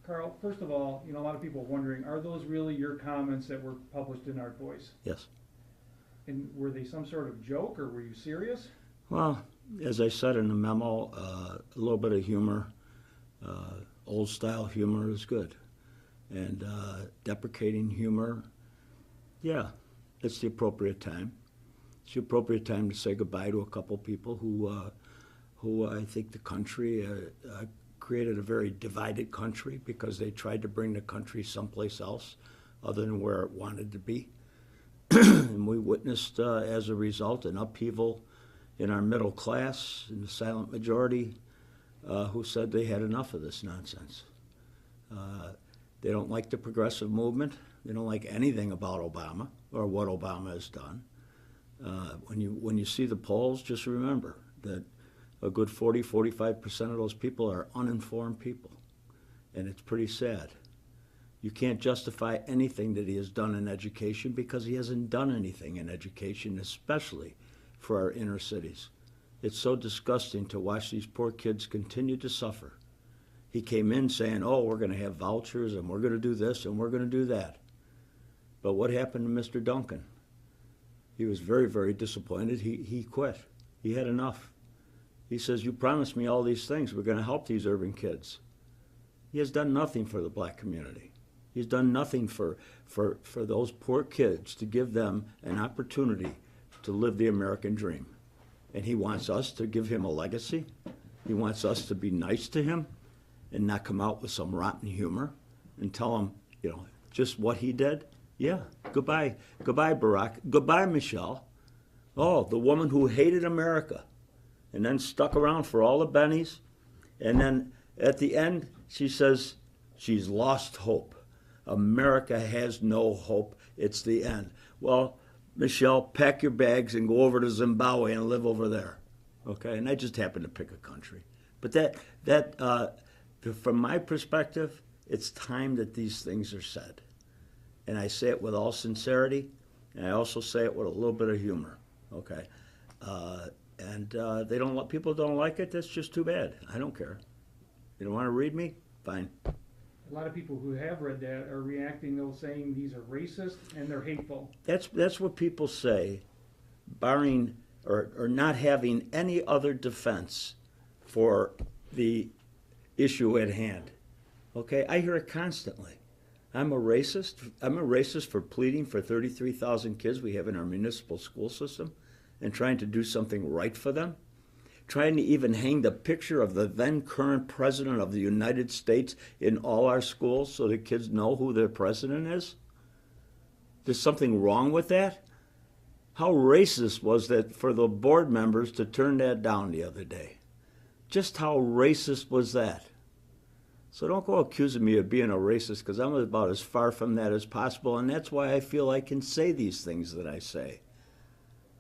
Carl, first of all, a lot of people are wondering, are those really your comments that were published in Art Voice? Yes. And were they some sort of joke, or were you serious? Well, as I said in the memo, a little bit of humor, old style humor is good. And deprecating humor, yeah, it's the appropriate time. It's the appropriate time to say goodbye to a couple people who I think the country created a very divided country because they tried to bring the country someplace else other than where it wanted to be. And we witnessed, as a result, an upheaval in our middle class, in the silent majority, who said they had enough of this nonsense. They don't like the progressive movement. They don't like anything about Obama or what Obama has done. When you see the polls, just remember that a good 45% of those people are uninformed people. And it's pretty sad. You can't justify anything that he has done in education because he hasn't done anything in education, especially for our inner cities. It's so disgusting to watch these poor kids continue to suffer. He came in saying, oh, we're going to have vouchers and we're going to do this and we're going to do that. But what happened to Mr. Duncan? He was very, very disappointed. He quit. He had enough. He says, you promised me all these things. We're going to help these urban kids. He has done nothing for the black community. He's done nothing for those poor kids to give them an opportunity to live the American dream. And he wants us to give him a legacy. He wants us to be nice to him and not come out with some rotten humor and tell him, just what he did. Yeah, goodbye. Goodbye, Barack. Goodbye, Michelle. Oh, the woman who hated America and then stuck around for all the bennies. And then at the end, she says she's lost hope. America has no hope. It's the end. Well, Michelle, pack your bags and go over to Zimbabwe and live over there. Okay? And I just happen to pick a country. But that from my perspective, it's time that these things are said. And I say it with all sincerity, and I also say it with a little bit of humor. Okay? People don't like it, that's just too bad. I don't care. You don't want to read me? Fine. A lot of people who have read that are reacting, though, saying these are racist and they're hateful. That's what people say, barring or not having any other defense for the issue at hand. Okay, I hear it constantly. I'm a racist. I'm a racist for pleading for 33,000 kids we have in our municipal school system and trying to do something right for them. Trying to even hang the picture of the then current president of the United States in all our schools so the kids know who their president is? There's something wrong with that? How racist was that for the board members to turn that down the other day? Just how racist was that? So don't go accusing me of being a racist, because I'm about as far from that as possible, and that's why I feel I can say these things that I say.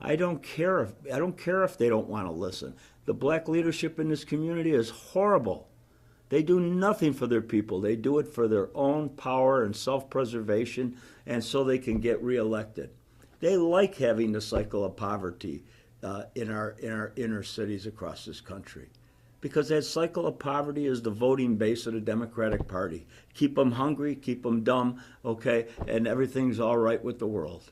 I don't care if they don't want to listen. The black leadership in this community is horrible. They do nothing for their people. They do it for their own power and self-preservation, and so they can get reelected. They like having the cycle of poverty in our inner cities across this country, because that cycle of poverty is the voting base of the Democratic Party. Keep them hungry, keep them dumb, okay, and everything's all right with the world.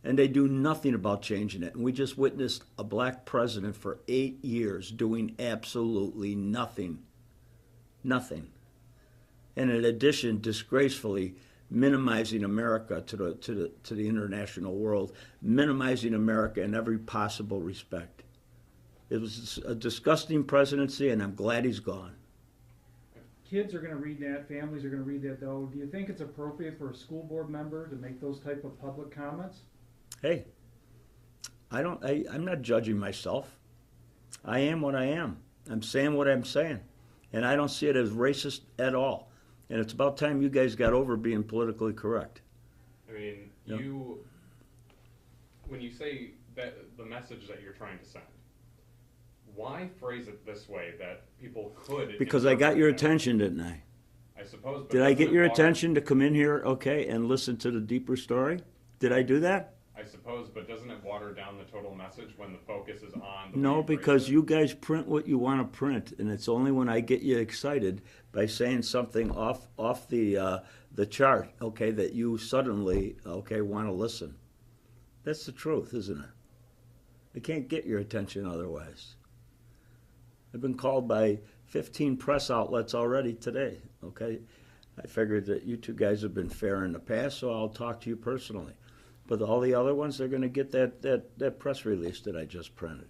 And they do nothing about changing it. And we just witnessed a black president for 8 years doing absolutely nothing. Nothing. And in addition, disgracefully minimizing America to the international world, minimizing America in every possible respect. It was a disgusting presidency, and I'm glad he's gone. Kids are going to read that, families are going to read that, though. Do you think it's appropriate for a school board member to make those type of public comments? Hey, I'm not judging myself. I am what I am. I'm saying what I'm saying. And I don't see it as racist at all. And it's about time you guys got over being politically correct. I mean, Yep. When you say that the message that you're trying to send, why phrase it this way that people could? Because I got your interpret that? attention, didn't I? I suppose. But Did I get doesn't your it bother- attention to come in here, okay, and listen to the deeper story? Did I do that? I suppose, but doesn't it water down the total message when the focus is on the way No, you phrase because it? you guys print what you want to print, and it's only when I get you excited by saying something off the chart, okay, that you suddenly, okay, want to listen. That's the truth, isn't it? I can't get your attention otherwise. I've been called by 15 press outlets already today, okay? I figured that you two guys have been fair in the past, so I'll talk to you personally. But all the other ones, they're going to get that press release that I just printed.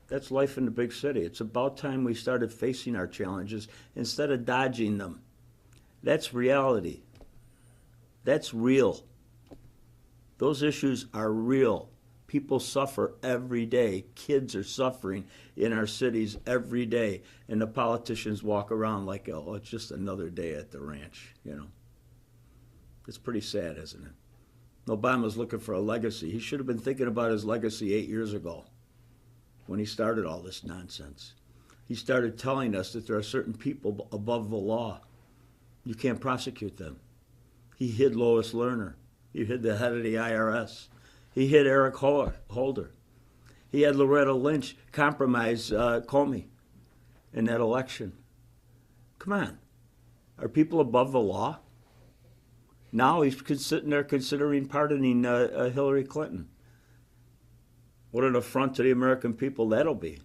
That's life in the big city. It's about time we started facing our challenges instead of dodging them. That's reality. That's real. Those issues are real. People suffer every day. Kids are suffering in our cities every day. And the politicians walk around like, oh, it's just another day at the ranch, you know. It's pretty sad, isn't it? Obama's looking for a legacy. He should have been thinking about his legacy 8 years ago when he started all this nonsense. He started telling us that there are certain people above the law. You can't prosecute them. He hid Lois Lerner. He hid the head of the IRS. He hid Eric Holder. He had Loretta Lynch compromise Comey in that election. Come on. Are people above the law? Now he's sitting there considering pardoning Hillary Clinton. What an affront to the American people that'll be.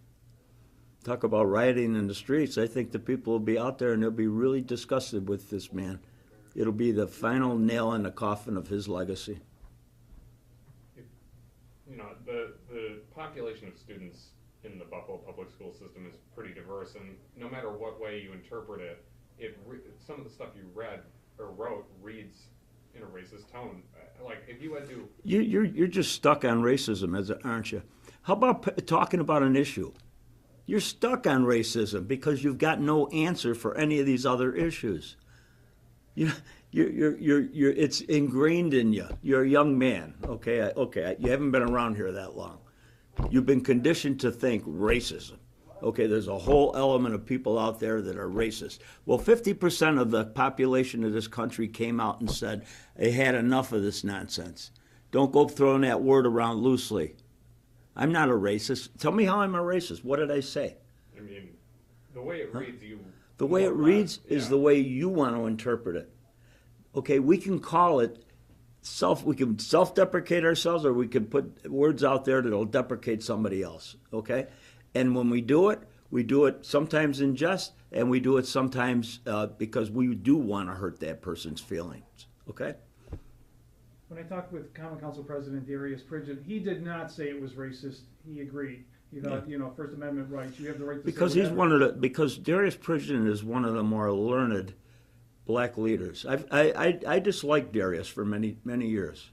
Talk about rioting in the streets. I think the people will be out there and they'll be really disgusted with this man. It'll be the final nail in the coffin of his legacy. You know, the population of students in the Buffalo public school system is pretty diverse, and no matter what way you interpret it, some of the stuff you read or wrote reads in a racist tone. Like if you had to, You're just stuck on racism, aren't you? How about talking about an issue? You're stuck on racism because you've got no answer for any of these other issues. It's ingrained in you. You're a young man, okay? You haven't been around here that long. You've been conditioned to think racism. Okay, there's a whole element of people out there that are racist. Well, 50% of the population of this country came out and said they had enough of this nonsense. Don't go throwing that word around loosely. I'm not a racist. Tell me how I'm a racist. What did I say? I mean, the way it reads, The way it reads is the way you want to interpret it. Okay, we can call it we can self-deprecate ourselves, or we can put words out there that'll deprecate somebody else, okay? And when we do it sometimes in jest, and we do it sometimes because we do want to hurt that person's feelings, okay? When I talked with Common Council President Darius Pridgeon, he did not say it was racist. He agreed. He thought, First Amendment rights, you have the right to say whatever. Because Darius Pridgeon is one of the more learned black leaders. I disliked Darius for many years,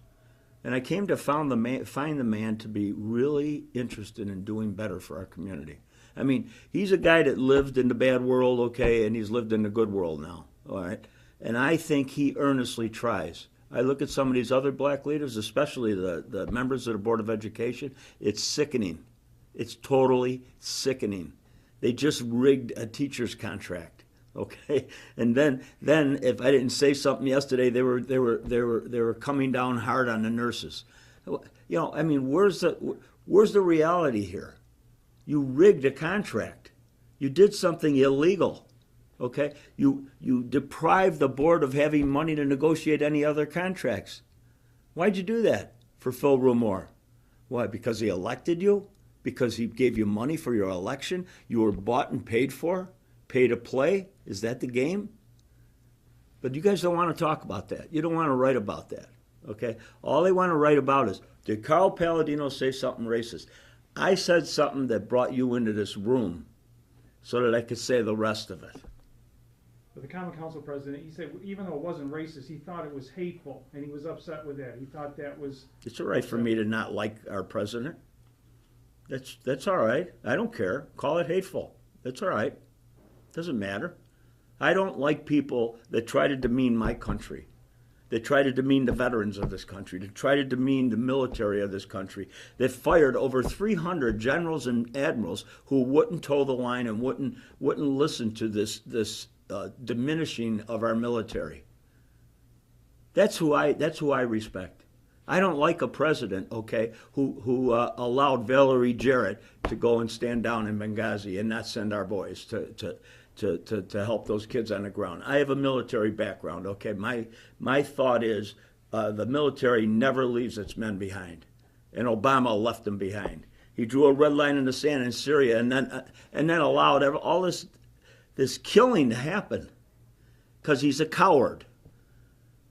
and I came to find the man to be really interested in doing better for our community. I mean, he's a guy that lived in the bad world, okay, and he's lived in the good world now, all right? And I think he earnestly tries. I look at some of these other black leaders, especially the members of the Board of Education, it's sickening. It's totally sickening. They just rigged a teacher's contract. Okay, and then if I didn't say something yesterday, they were coming down hard on the nurses. I mean, where's the reality here? You rigged a contract. You did something illegal. Okay, you deprived the board of having money to negotiate any other contracts. Why'd you do that for Phil Rumore? Why? Because he elected you? Because he gave you money for your election? You were bought and paid for? Pay to play? Is that the game? But you guys don't want to talk about that. You don't want to write about that, okay? All they want to write about is, did Carl Paladino say something racist? I said something that brought you into this room so that I could say the rest of it. But the Common Council President, he said even though it wasn't racist, he thought it was hateful, and he was upset with that. He thought that was... It's all right for me to not like our president. That's all right. I don't care. Call it hateful. That's all right. Doesn't matter. I don't like people that try to demean my country, that try to demean the veterans of this country, that try to demean the military of this country, that fired over 300 generals and admirals who wouldn't toe the line and wouldn't listen to this diminishing of our military. That's who I respect. I don't like a president, okay, who allowed Valerie Jarrett to go and stand down in Benghazi and not send our boys to help those kids on the ground. I have a military background, okay. My thought is the military never leaves its men behind, and Obama left them behind. He drew a red line in the sand in Syria, and then allowed all this killing to happen because he's a coward.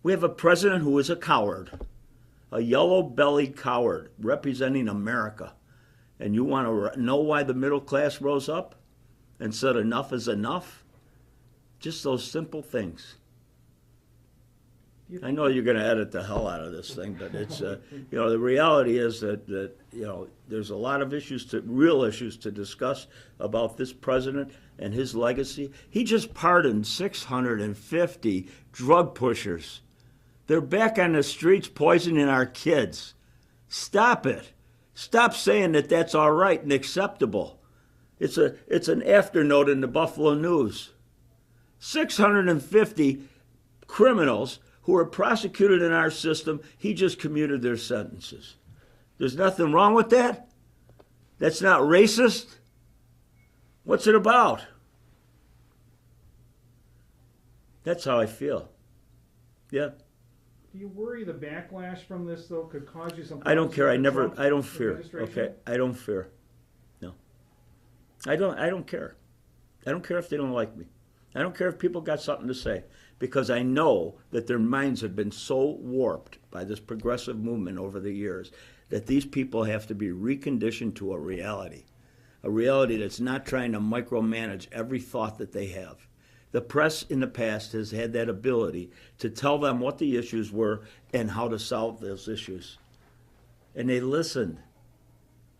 We have a president who is a coward. A yellow-bellied coward representing America. And you want to know why the middle class rose up and said enough is enough? Just those simple things. I know you're going to edit the hell out of this thing, but it's, the reality is that there's a lot of real issues to discuss about this president and his legacy. He just pardoned 650 drug pushers. They're back on the streets poisoning our kids. Stop it. Stop saying that that's all right and acceptable. It's an afternote in the Buffalo News. 650 criminals who are prosecuted in our system, he just commuted their sentences. There's nothing wrong with that? That's not racist? What's it about? That's how I feel. Yeah. Do you worry the backlash from this, though, could cause you some... I don't care. I don't fear. Okay? I don't fear. No. I don't care. I don't care if they don't like me. I don't care if people got something to say, because I know that their minds have been so warped by this progressive movement over the years that these people have to be reconditioned to a reality that's not trying to micromanage every thought that they have. The press in the past has had that ability to tell them what the issues were and how to solve those issues. And they listened.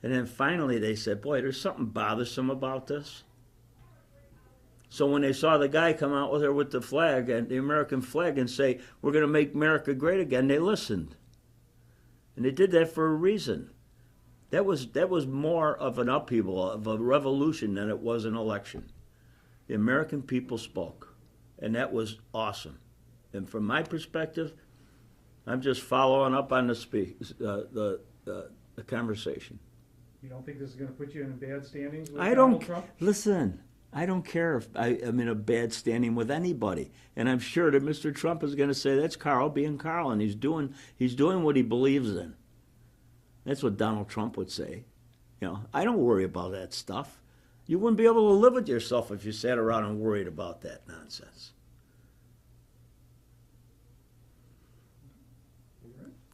And then finally they said, boy, there's something bothersome about this. So when they saw the guy come out with the flag, and the American flag, and say, we're going to make America great again, they listened. And they did that for a reason. That was more of an upheaval, of a revolution, than it was an election. The American people spoke, and that was awesome. And from my perspective, I'm just following up on the conversation. You don't think this is going to put you in bad standings with Donald Donald Trump? Listen, I don't care if I'm in a bad standing with anybody, and I'm sure that Mr. Trump is going to say that's Carl being Carl, and he's doing what he believes in. That's what Donald Trump would say. I don't worry about that stuff. You wouldn't be able to live with yourself if you sat around and worried about that nonsense.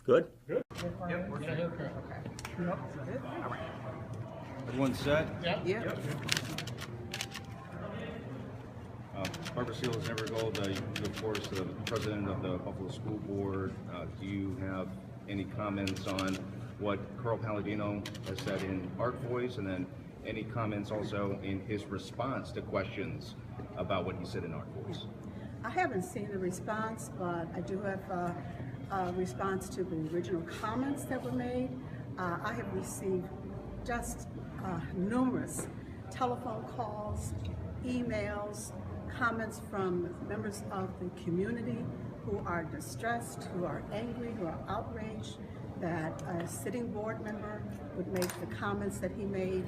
Good? Good. Yep, we're good. Okay. Yep. All right. Everyone set? Yep. Barbara Seals, Evergold, of course, the president of the Buffalo School Board. Do you have any comments on what Carl Paladino has said in Art Voice, and then any comments also in his response to questions about what he said in Art Voice? I haven't seen the response, but I do have a response to the original comments that were made. I have received just numerous telephone calls, emails, comments from members of the community who are distressed, who are angry, who are outraged that a sitting board member would make the comments that he made,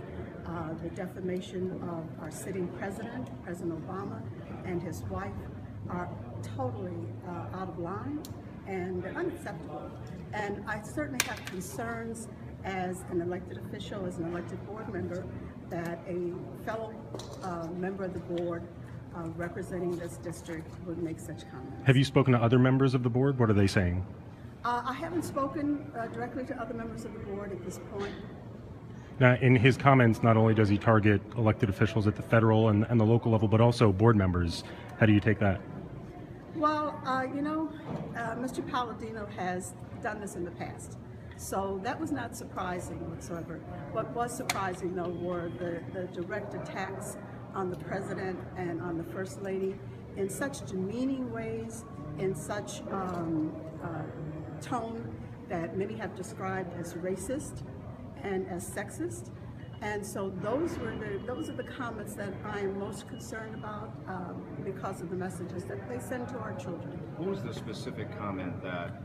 the defamation of our sitting president, President Obama, and his wife are totally out of line and unacceptable. And I certainly have concerns as an elected official, as an elected board member, that a fellow member of the board representing this district would make such comments. Have you spoken to other members of the board? What are they saying? I haven't spoken directly to other members of the board at this point. Now, in his comments, not only does he target elected officials at the federal and the local level, but also board members. How do you take that? Well, Mr. Paladino has done this in the past, so that was not surprising whatsoever. What was surprising, though, were the direct attacks on the president and on the first lady in such demeaning ways, in such tone that many have described as racist and as sexist. And so those are the comments that I am most concerned about because of the messages that they send to our children. What was the specific comment that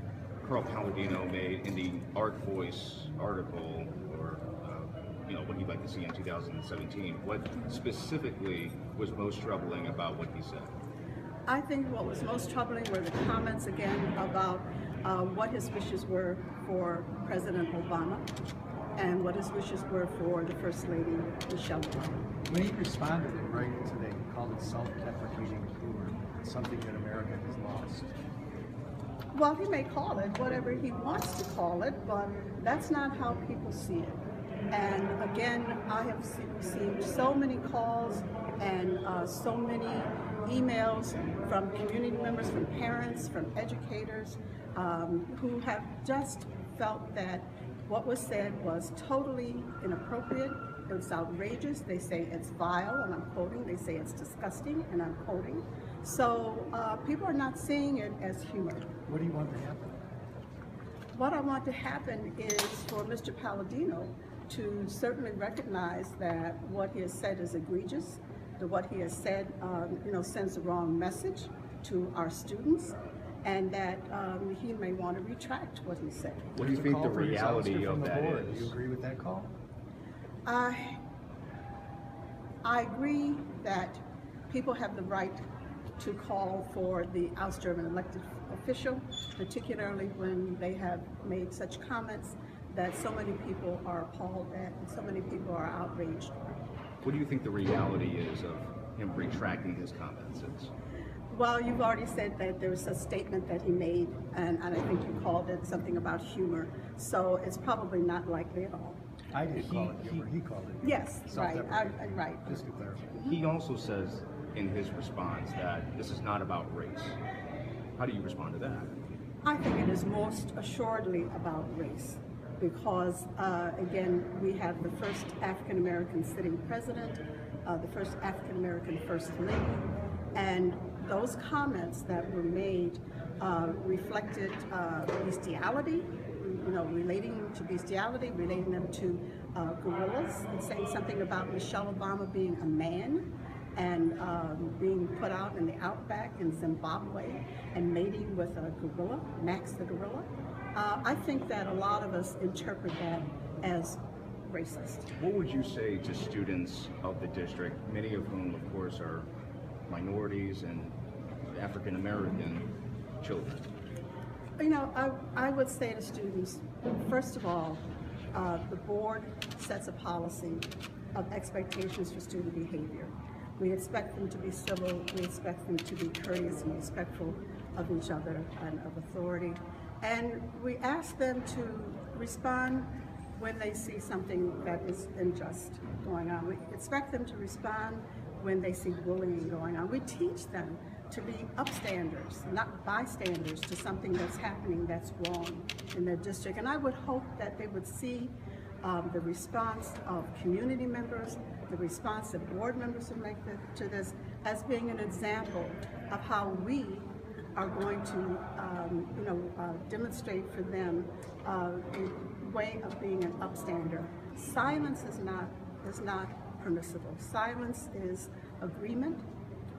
Carl Paladino made in the Art Voice article, or what he'd like to see in 2017. What specifically was most troubling about what he said? I think what was most troubling were the comments again about what his wishes were for President Obama and what his wishes were for the First Lady, Michelle Obama. When he responded in writing today, he called it self-deprecating humor, something that America has lost. Well, he may call it whatever he wants to call it, but that's not how people see it. And again, I have received so many calls and so many emails from community members, from parents, from educators, who have just felt that what was said was totally inappropriate. It was outrageous. They say it's vile, and I'm quoting. They say it's disgusting, and I'm quoting. So people are not seeing it as humor. What do you want to happen? What I want to happen is for Mr. Paladino to certainly recognize that what he has said is egregious, that what he has said sends the wrong message to our students, and that he may want to retract what he said. What do you think the reality of that is? Do you agree with that call? I agree that people have the right to call for the ouster of an elected official, particularly when they have made such comments that so many people are appalled at and so many people are outraged. What do you think the reality is of him retracting his comments? Well, you've already said that there was a statement that he made, and I think you called it something about humor, so it's probably not likely at all. I didn't call it humor, he called it humor. Yes, right, right. Just to clarify. He also says in his response that this is not about race. How do you respond to that? I think it is most assuredly about race because, again, we have the first African-American sitting president, the first African-American first lady, and those comments that were made reflected bestiality, relating to bestiality, relating them to gorillas, and saying something about Michelle Obama being a man and being put out in the outback in Zimbabwe and mating with a gorilla, Max the gorilla. I think that a lot of us interpret that as racist. What would you say to students of the district, many of whom, of course, are minorities and African American children? I would say to students, first of all, the board sets a policy of expectations for student behavior. We expect them to be civil, we expect them to be courteous and respectful of each other and of authority. And we ask them to respond when they see something that is unjust going on. We expect them to respond when they see bullying going on. We teach them to be upstanders, not bystanders to something that's happening that's wrong in their district. And I would hope that they would see the response of community members, the response that board members would make to this as being an example of how we are going to demonstrate for them a way of being an upstander. Silence is not permissible. Silence is agreement.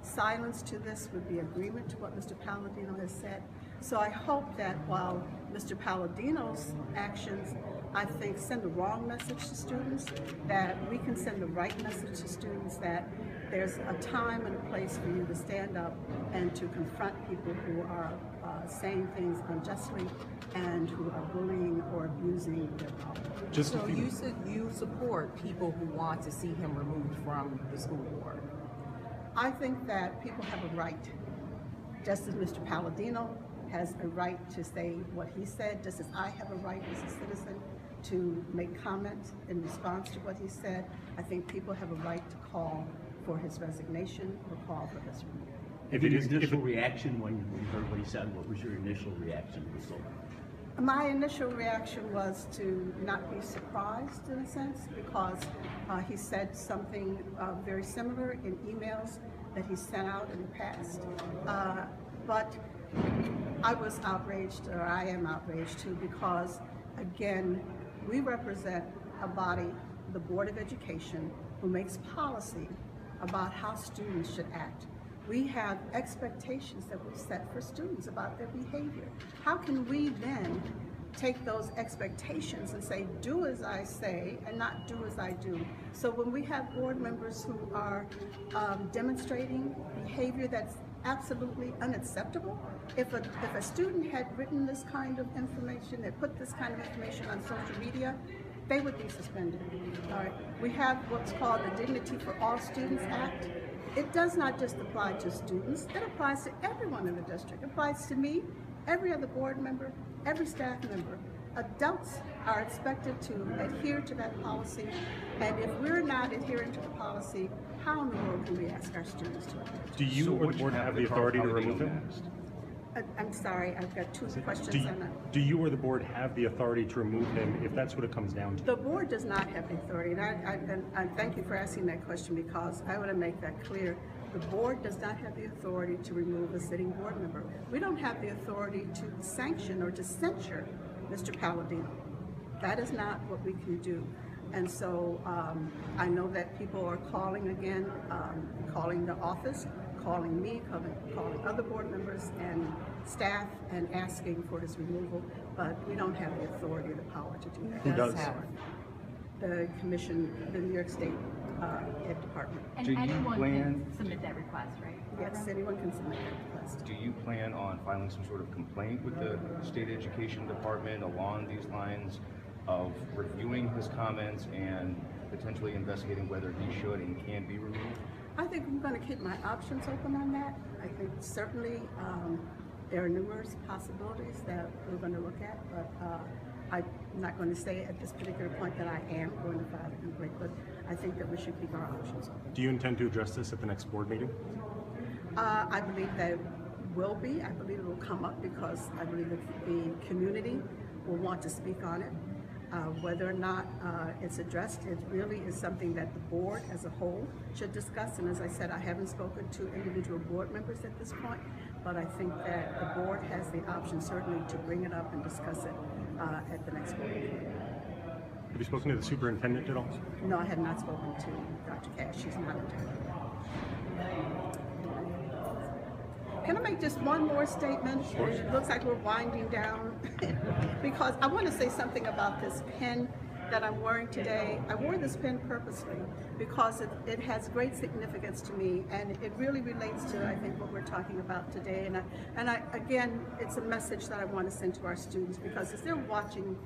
Silence to this would be agreement to what Mr. Paladino has said. So I hope that while Mr. Paladino's actions, I think, send the wrong message to students, that we can send the right message to students that there's a time and a place for you to stand up and to confront people who are saying things unjustly and who are bullying or abusing their power. So you support people who want to see him removed from the school board? I think that people have a right, just as Mr. Paladino has a right to say what he said, just as I have a right as a citizen to make comments in response to what he said. I think people have a right to call for his resignation or call for his removal. Your initial reaction when you heard what he said, what was your initial reaction? My initial reaction was to not be surprised, in a sense, because he said something very similar in emails that he sent out in the past. But I was outraged, or I am outraged too, because again, we represent a body, the Board of Education, who makes policy about how students should act. We have expectations that we set for students about their behavior. How can we then take those expectations and say, do as I say and not do as I do? So when we have board members who are demonstrating behavior that's absolutely unacceptable, if a student had written this kind of information, they put this kind of information on social media, they would be suspended. All right. We have what's called the Dignity for All Students Act. It does not just apply to students, it applies to everyone in the district. It applies to me, every other board member, every staff member. Adults are expected to adhere to that policy, and if we're not adhering to the policy, how in the world can we ask our students to adhere to it? Do you or the board have the authority to remove him? I'm sorry, I've got two questions on that. Do you or the board have the authority to remove him if that's what it comes down to? The board does not have the authority, and I thank you for asking that question, because I want to make that clear. The board does not have the authority to remove a sitting board member. We don't have the authority to sanction or to censure Mr. Paladino. That is not what we can do. And so I know that people are calling again, calling the office, calling me, calling other board members and staff and asking for his removal, but we don't have the authority or the power to do that. Who does? The commission, the New York State Ed Department. And anyone can submit that request, right? Yes, anyone can submit that request. Do you plan on filing some sort of complaint with the State Education Department along these lines of reviewing his comments and potentially investigating whether he should and can be removed? I think I'm going to keep my options open on that. I think certainly there are numerous possibilities that we're going to look at, but I'm not going to say at this particular point that I am going to file a complaint, but I think that we should keep our options open. Do you intend to address this at the next board meeting? I believe that it will be. I believe it will come up because I believe that the community will want to speak on it. Whether or not it's addressed, it really is something that the board as a whole should discuss. And as I said, I haven't spoken to individual board members at this point, but I think that the board has the option certainly to bring it up and discuss it at the next board meeting. Have you spoken to the superintendent at all? No, I have not spoken to Dr. Cash. She's not in town. Can I make just one more statement? It looks like we're winding down because I want to say something about this pen that I'm wearing today. I wore this pen purposely because it has great significance to me, and it really relates to, I think, what we're talking about today. And again, it's a message that I want to send to our students, because as they're watching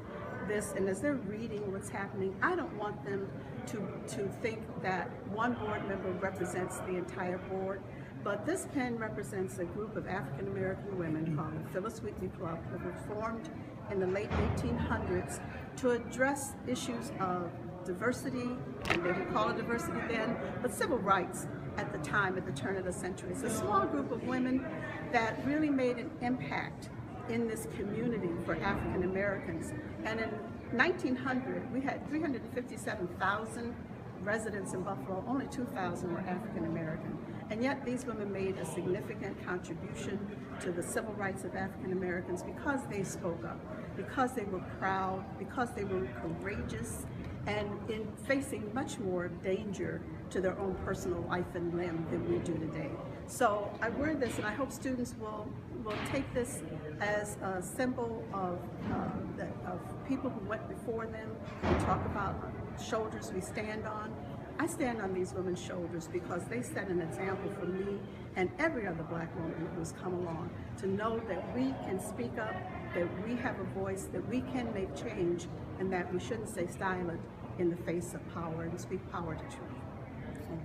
this and as they're reading what's happening, I don't want them to think that one board member represents the entire board. But this pen represents a group of African American women called the Phyllis Wheatley Club that were formed in the late 1800s to address issues of diversity, and they would call it diversity then, but civil rights at the time, at the turn of the century. It's a small group of women that really made an impact in this community for African Americans. And in 1900, we had 357,000 residents in Buffalo, only 2,000 were African American. And yet these women made a significant contribution to the civil rights of African Americans because they spoke up, because they were proud, because they were courageous, and in facing much more danger to their own personal life and limb than we do today. So I wear this, and I hope students will take this as a symbol of people who went before them and talk about shoulders we stand on. I stand on these women's shoulders because they set an example for me and every other black woman who's come along to know that we can speak up, that we have a voice, that we can make change, and that we shouldn't stay silent in the face of power and speak power to truth.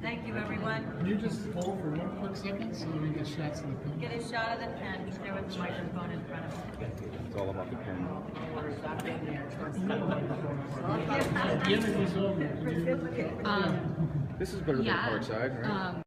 Thank you, everyone. Can you just hold for 1 quick second so we get shots of the pen? Get a shot of the pen. He's there with the microphone in front of him. It's all about the pen. The interview's over. This is better than Parkside, right?